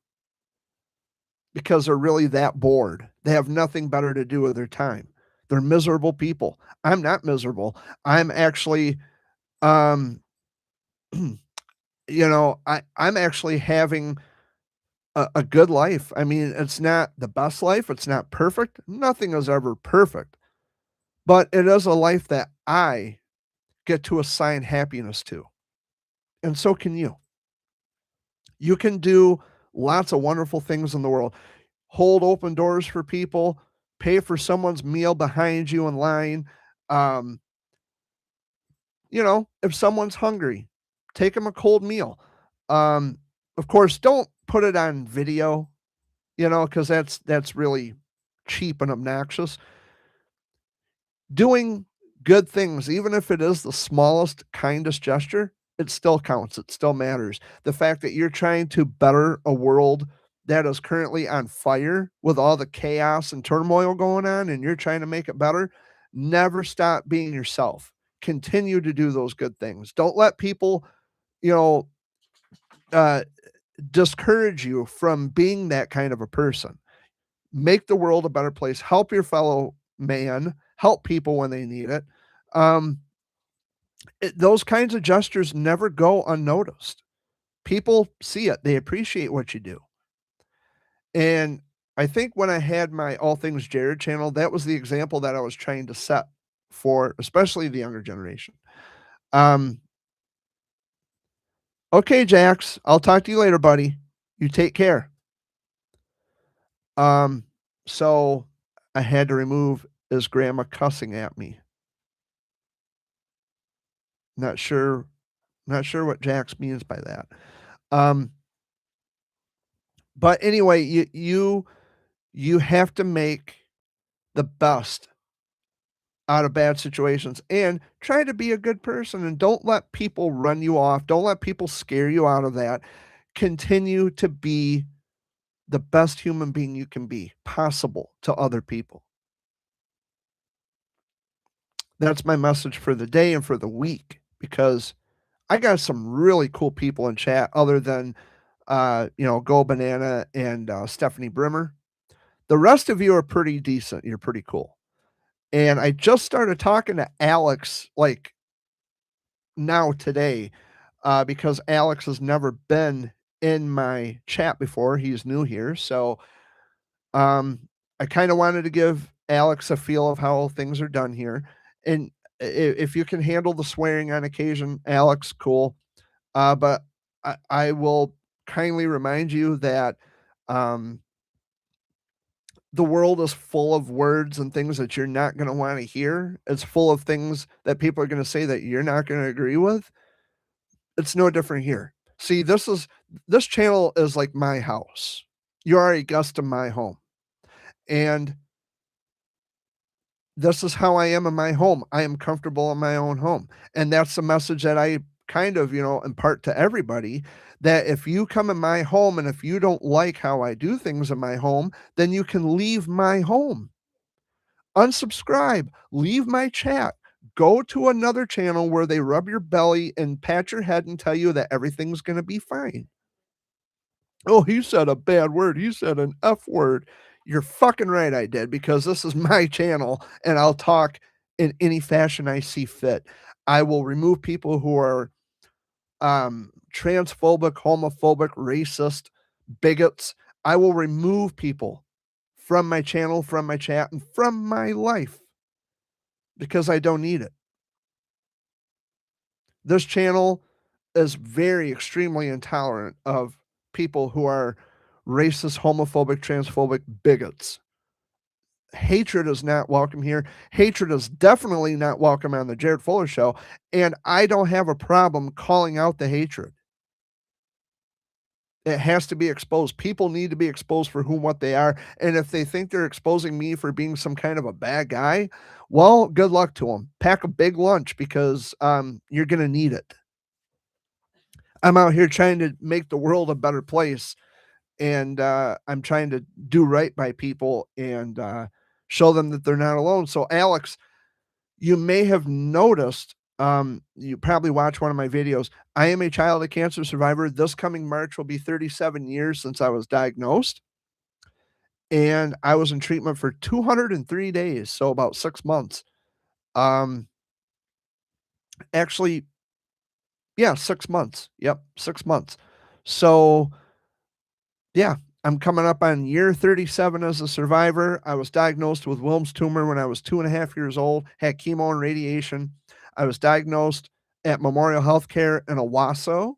because they're really that bored. They have nothing better to do with their time. They're miserable people. I'm not miserable. I'm actually, um, I'm actually having a good life. I mean, it's not the best life. It's not perfect. Nothing is ever perfect, but it is a life that I get to assign happiness to. And so can you. You can do lots of wonderful things in the world. Hold open doors for people, pay for someone's meal behind you in line. Um, if someone's hungry, take them a cold meal. Um, of course, don't put it on video, because that's really cheap and obnoxious. Doing good things, even if it is the smallest, kindest gesture, it still counts. It still matters. The fact that you're trying to better a world that is currently on fire with all the chaos and turmoil going on, and you're trying to make it better, never stop being yourself. Continue to do those good things. Don't let people, you know, uh, discourage you from being that kind of a person. Make the world a better place. Help your fellow man. Help people when they need it. Um, those kinds of gestures never go unnoticed. People see it. They appreciate what you do. And I think when I had my All Things Jared channel, that was the example that I was trying to set for especially the younger generation. Um, okay, Jax, I'll talk to you later, buddy. You take care. Um, so I had to remove his grandma cussing at me. Not sure, not sure what Jax means by that. Um, but anyway, you have to make the best out of bad situations and try to be a good person and don't let people run you off. Don't let people scare you out of that. Continue to be the best human being you can be possible to other people. That's my message for the day and for the week because I got some really cool people in chat other than Go Banana and Stephanie Brimmer. The rest of you are pretty decent. You're pretty cool. And I just started talking to Alex like now today because Alex has never been in my chat before. He's new here. So I kind of wanted to give Alex a feel of how things are done here. And if you can handle the swearing on occasion, Alex, cool. But I will kindly remind you that um, the world is full of words and things that you're not going to want to hear. It's full of things that people are going to say that you're not going to agree with. It's no different here. See, this channel is like my house. You are a guest in my home. And this is how I am in my home. I am comfortable in my own home. And that's the message that I kind of, impart to everybody, that if you come in my home and if you don't like how I do things in my home, then you can leave my home. Unsubscribe, leave my chat, go to another channel where they rub your belly and pat your head and tell you that everything's going to be fine. Oh, he said a bad word. He said an F word. You're fucking right, I did, because this is my channel and I'll talk in any fashion I see fit. I will remove people who are transphobic, homophobic, racist, bigots. I will remove people from my channel, from my chat, and from my life because I don't need it. This channel is very extremely intolerant of people who are racist, homophobic, transphobic bigots. Hatred is not welcome here. Hatred is definitely not welcome on the Jared Fuller Show. And I don't have a problem calling out the hatred. It has to be exposed. People need to be exposed for whom what they are. And if they think they're exposing me for being some kind of a bad guy, well, good luck to them. Pack a big lunch because you're going to need it. I'm out here trying to make the world a better place. And I'm trying to do right by people and show them that they're not alone. So, Alex, you may have noticed, you probably watched one of my videos. I am a child of cancer survivor. This coming March will be 37 years since I was diagnosed. And I was in treatment for 203 days, so about 6 months. Um, actually, yeah, 6 months. Yep, 6 months. So, yeah, I'm coming up on year 37 as a survivor. I was diagnosed with Wilms tumor when I was 2.5 years old, had chemo and radiation. I was diagnosed at Memorial Healthcare in Owasso,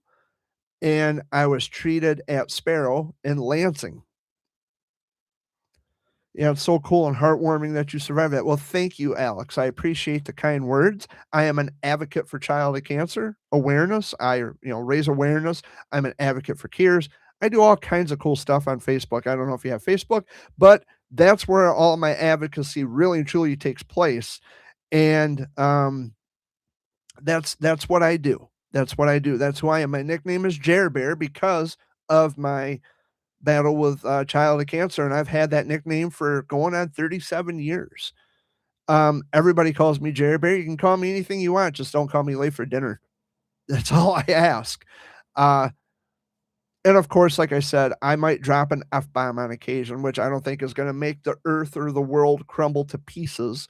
and I was treated at Sparrow in Lansing. Yeah, it's so cool and heartwarming that you survived that. Well, thank you, Alex. I appreciate the kind words. I am an advocate for childhood cancer awareness. I, raise awareness. I'm an advocate for CARES. I do all kinds of cool stuff on Facebook. I don't know if you have Facebook, but that's where all my advocacy really and truly takes place. And that's what I do. That's what I do. That's who I am. My nickname is Jer Bear because of my battle with childhood cancer, and I've had that nickname for going on 37 years. Everybody calls me Jerry Bear. You can call me anything you want, just don't call me late for dinner. That's all I ask. And of course, like I said, I might drop an F bomb on occasion, which I don't think is going to make the earth or the world crumble to pieces.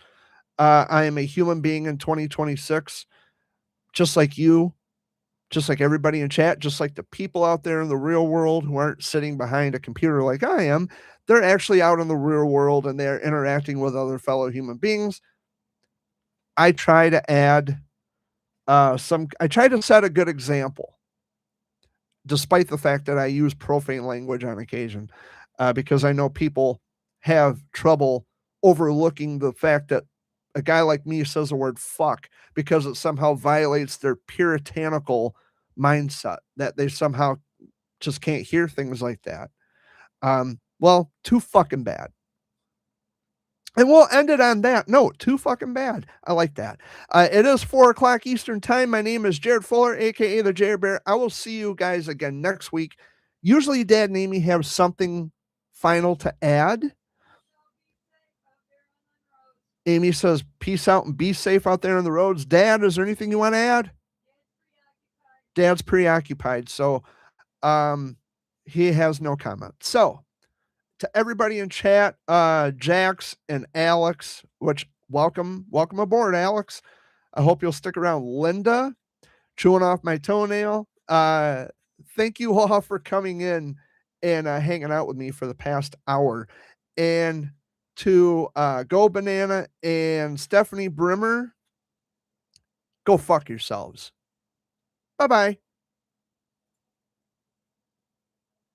I am a human being in 2026, just like you, just like everybody in chat, just like the people out there in the real world who aren't sitting behind a computer like I am. They're actually out in the real world and they're interacting with other fellow human beings. I try to add I try to set a good example, despite the fact that I use profane language on occasion, because I know people have trouble overlooking the fact that a guy like me says the word fuck because it somehow violates their puritanical mindset, that they somehow just can't hear things like that. Well, too fucking bad. And we'll end it on that note. Too fucking bad. I like that. It is 4 o'clock Eastern time. My name is Jared Fuller, aka the Jared Bear. I will see you guys again next week. Usually, Dad and Amy have something final to add. Amy says, peace out and be safe out there on the roads. Dad, is there anything you want to add? Dad's preoccupied. So he has no comment. So to everybody in chat, Jax and Alex, which welcome aboard, Alex. I hope you'll stick around. Linda, chewing off my toenail. Thank you all for coming in and hanging out with me for the past hour. And to Go Banana and Stephanie Brimmer, go fuck yourselves. Bye bye.